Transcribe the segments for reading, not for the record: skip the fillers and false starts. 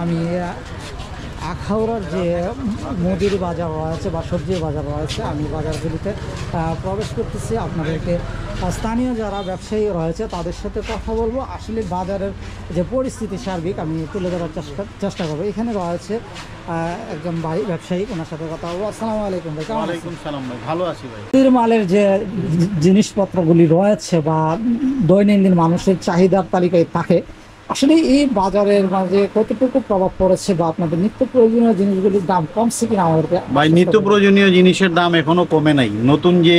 আমি আখাউড়ার যে মুদির বাজার রয়েছে বা সবজির বাজার রয়েছে, আমি বাজারগুলিতে প্রবেশ করতেছি। আপনাদেরকে স্থানীয় যারা ব্যবসায়ী রয়েছে তাদের সাথে কথা বলবো। আসলে বাজারের যে পরিস্থিতি সার্বিক আমি তুলে ধরার চেষ্টা করবো। এখানে রয়েছে একজন ভাই ব্যবসায়ী, ওনার সাথে কথা বলবো। আসসালামু আলাইকুম ভাই। ওয়ালাইকুম সালাম ভাই, ভালো আছি ভাই। মুদির মালের যে জিনিসপত্রগুলি রয়েছে বা দৈনন্দিন মানুষের চাহিদার তালিকায় থাকে, আসলে এই বাজারের মাঝে কতটুকু প্রভাব পড়েছে বা আপনাদের নিত্য প্রয়োজনীয় জিনিসগুলির দাম কমছে কিনা আমাদেরকে ভাই, নিত্য প্রয়োজনীয় জিনিসের দাম এখনো কমে নাই। নতুন যে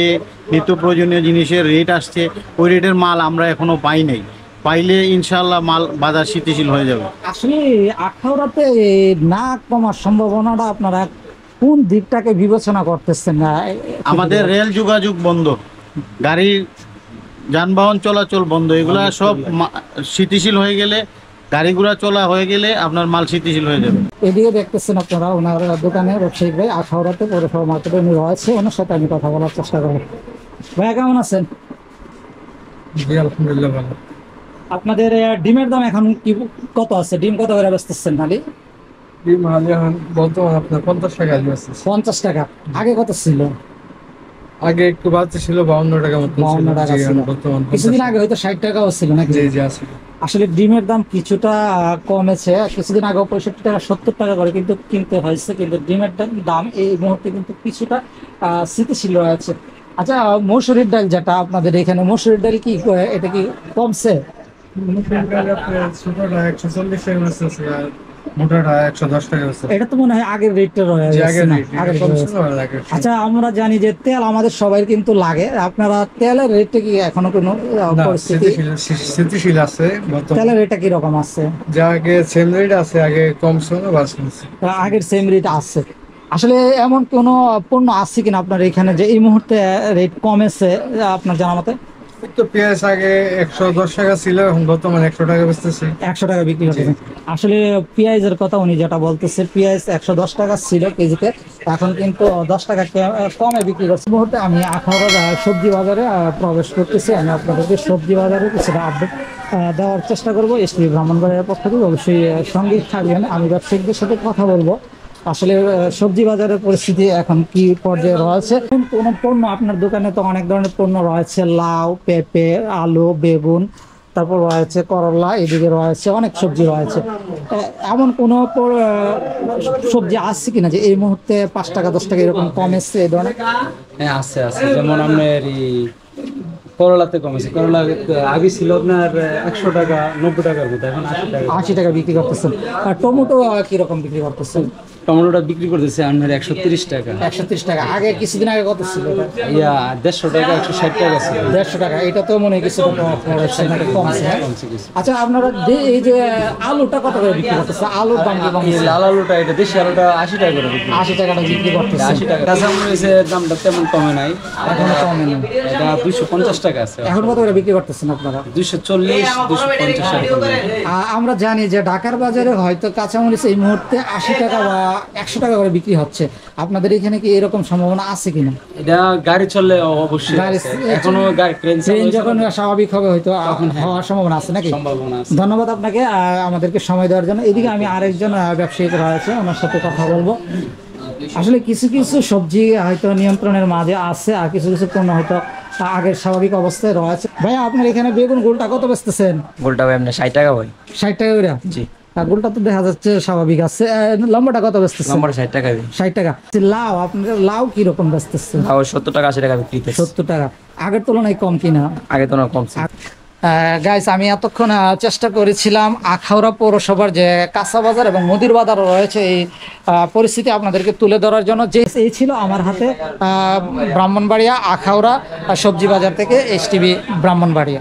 নিত্য প্রয়োজনীয় জিনিসের রেট আসছে, ওই রেটের মাল আমরা এখনো পাই নাই। পাইলে ইনশাআল্লাহ মাল বাজার স্থিতিশীল হয়ে যাবে। আসলে আখাউড়াতে না কমার সম্ভাবনাটা আপনারা কোন দিকটাকে বিবেচনা করতেছেন? না, আমাদের রেল যোগাযোগ বন্ধ, গাড়ি যানবাহন চলাচল বন্ধ, এগুলা সব স্থিতিশীল হয়ে গেলে, গাড়ি ঘোড়া চলা হয়ে গেলে আপনার মাল স্থিতিশীল হয়ে যাবে। এদিকে দেখতেছেন আপনারা ওনার দোকানে ব্যবসায়িক ভাই আখাউড়াতে পৌরসভা মার্কেটে উনি রয়েছে, ওনার সাথে আমি কথা বলার চেষ্টা করবো। ভাইয়া কেমন আছেন? জি আলহামদুলিল্লাহ ভালো। আপনাদের ডিমের দাম এখন কি কত আছে? ডিম কত করে বেচতেছেন? খালি ডিম হালি এখন বর্তমান আপনার 50 টাকা আছে। 50 টাকা। আগে কত ছিল? আগে একটু বাড়তি ছিল, 52 টাকা মতো ছিল। 52 টাকা জি, ছিল। বর্তমান কিছুদিন আগে হয়তো 60 টাকাও ছিল নাকি? জি জি আছে। আসলে ডিমের দাম কিছুটা কমেছে। কিছুদিন আগে 65 টাকা 70 টাকা করে কিন্তু কিনতে হয়েছে, কিন্তু ডিমের দাম এই মুহূর্তে কিন্তু কিছুটা স্থিতিশীল রয়েছে। আচ্ছা, মসুরির ডাল যেটা আপনাদের এখানে, মসুরির ডাল কি এটা কি কমছে? ছোটটা 140 টাকা আছে আর মোটাটা 110 টাকা আছে। এটা তো মনে হয় আগের রেটটা রয়েছে। আচ্ছা, আমরা জানি যে তেল আমাদের সবাই কিন্তু লাগে। আপনারা তেলের রেটটা কি এখনো কোনো পরিস্থিতি স্থিতিশীল আছে? তেলের রেটটা কি রকম আছে? যা আগে সেম রেট আছে, আগে কমছে না বাড়ছে? আগের সেম রেট আছে। আসলে এমন কোনো পণ্য আছে কিনা আপনার এখানে যে এই মুহূর্তে রেট কমেছে আপনার জানা মতে? তো পেঁয়াজ আগে 110 টাকা ছিল, এখন বর্তমানে 100 টাকা বেচতেছে। 100 টাকা বিক্রি করতেছে। আসলে পেঁয়াজের কথা উনি যেটা বলতেছে, পেঁয়াজ 110 টাকা ছিল কেজিতে, এখন কিন্তু 10 টাকা কমে বিক্রি করছে। মুহূর্তে আমি আখাউড়া সবজি বাজারে প্রবেশ করতেছি। আমি আপনাদেরকে সবজি বাজারে কিছুটা আপডেট দেওয়ার চেষ্টা করবো। এসটি ব্রাহ্মণবাড়িয়ার পক্ষ থেকে অবশ্যই সঙ্গে থাকবেন। আমি ব্যবসায়িকদের সাথে কথা বলবো আসলে সবজি বাজারের পরিস্থিতি এখন কি পর্যায়ে রয়েছে। কোন পণ্য আপনার দোকানে তো অনেক ধরনের পণ্য রয়েছে, লাউ, পেঁপে, আলু, বেগুন, তারপর রয়েছে করলা, এদিকে রয়েছে অনেক সবজি রয়েছে। এমন কোনো সবজি আছে কিনা যে এই মুহূর্তে 5 টাকা 10 টাকা এরকম কমেছে এই ধরনের? হ্যাঁ আছে আছে, যেমন আপনার করলাতে কমেছে। করলা আগে ছিল আপনার 100 টাকা 90 টাকার মতো, এখন 80 টাকা বিক্রি করতেছেন। আর টমেটো কিরকম বিক্রি করতেছেন? টমেটোটা বিক্রি করতেছে আপনার 130 টাকা। 130 টাকা। আগে কিছুদিন আগে কত ছিল? 150 টাকা 160 টাকা ছিল। 150 টাকা। এটা তো মনে হয় কিছু কমছে। আচ্ছা, আপনারা এই যে আলুটা কত করে বিক্রি করতেছে? আলুর দাম কি? লাল আলুটা, এটা দেশি আলুটা 80 টাকা করে বিক্রি। 80 টাকাটা বিক্রি করতেছে। 80 টাকা। কাঁচামরিচের দামটা তেমন কমে নাই, এখনো কমে না। এটা 250 টাকা আছে। এখন কত করে বিক্রি করতেছেন আপনারা? 240 250 টাকা। আমরা জানি যে ঢাকার বাজারে হয়তো কাঁচামরিচ এই মুহূর্তে 80 টাকা বা 100 টাকা করে বিক্রি হচ্ছে। আপনাদের এখানে কি এরকম সম্ভাবনা আছে কিনা? এটা গাড়ি চললে অবশ্যই আছে। এখনো ট্রেন যখন স্বাভাবিক হবে হয়তো হওয়ার সম্ভাবনা আছে নাকি? সম্ভাবনা আছে। ধন্যবাদ আপনাকে আমাদেরকে সময় দেওয়ার জন্য। এদিকে আমি আরেকজন ব্যবসায়িক রয়েছে, ওনার সাথে কথা বলবো। আসলে কিছু কিছু সবজি হয়তো নিয়ন্ত্রণের মাঝে আছে, আর কিছু কিছু পণ্য হয়তো আগের স্বাভাবিক অবস্থায় রয়েছে। ভাইয়া, আপনার এখানে বেগুন গোলটা কত বেচতেছেন? গোলটা ভাই আপনার 60 টাকা ভাই। 60 টাকা করে? জি। গোলটা তো দেখা যাচ্ছে স্বাভাবিক আছে। লম্বাটা কত বেচতেছেন? লম্বাটা 60 টাকা। 60 টাকা। লাউ, আপনার লাউ কি রকম বেচতেছেন? লাউ 70 টাকা 80 টাকা বিক্রি হচ্ছে। 70 টাকা। আগের তুলনায় কম কিনা? আগে তো না কমছে। গাইস, আমি এতক্ষণ চেষ্টা করেছিলাম আখাউড়া পৌরসভার যে কাঁচা বাজার এবং মুদির বাজার রয়েছে এই পরিস্থিতি আপনাদেরকে তুলে ধরার জন্য। যে এই ছিল আমার হাতে ব্রাহ্মণবাড়িয়া আখাউড়া সবজি বাজার থেকে এসটিভি ব্রাহ্মণবাড়িয়া।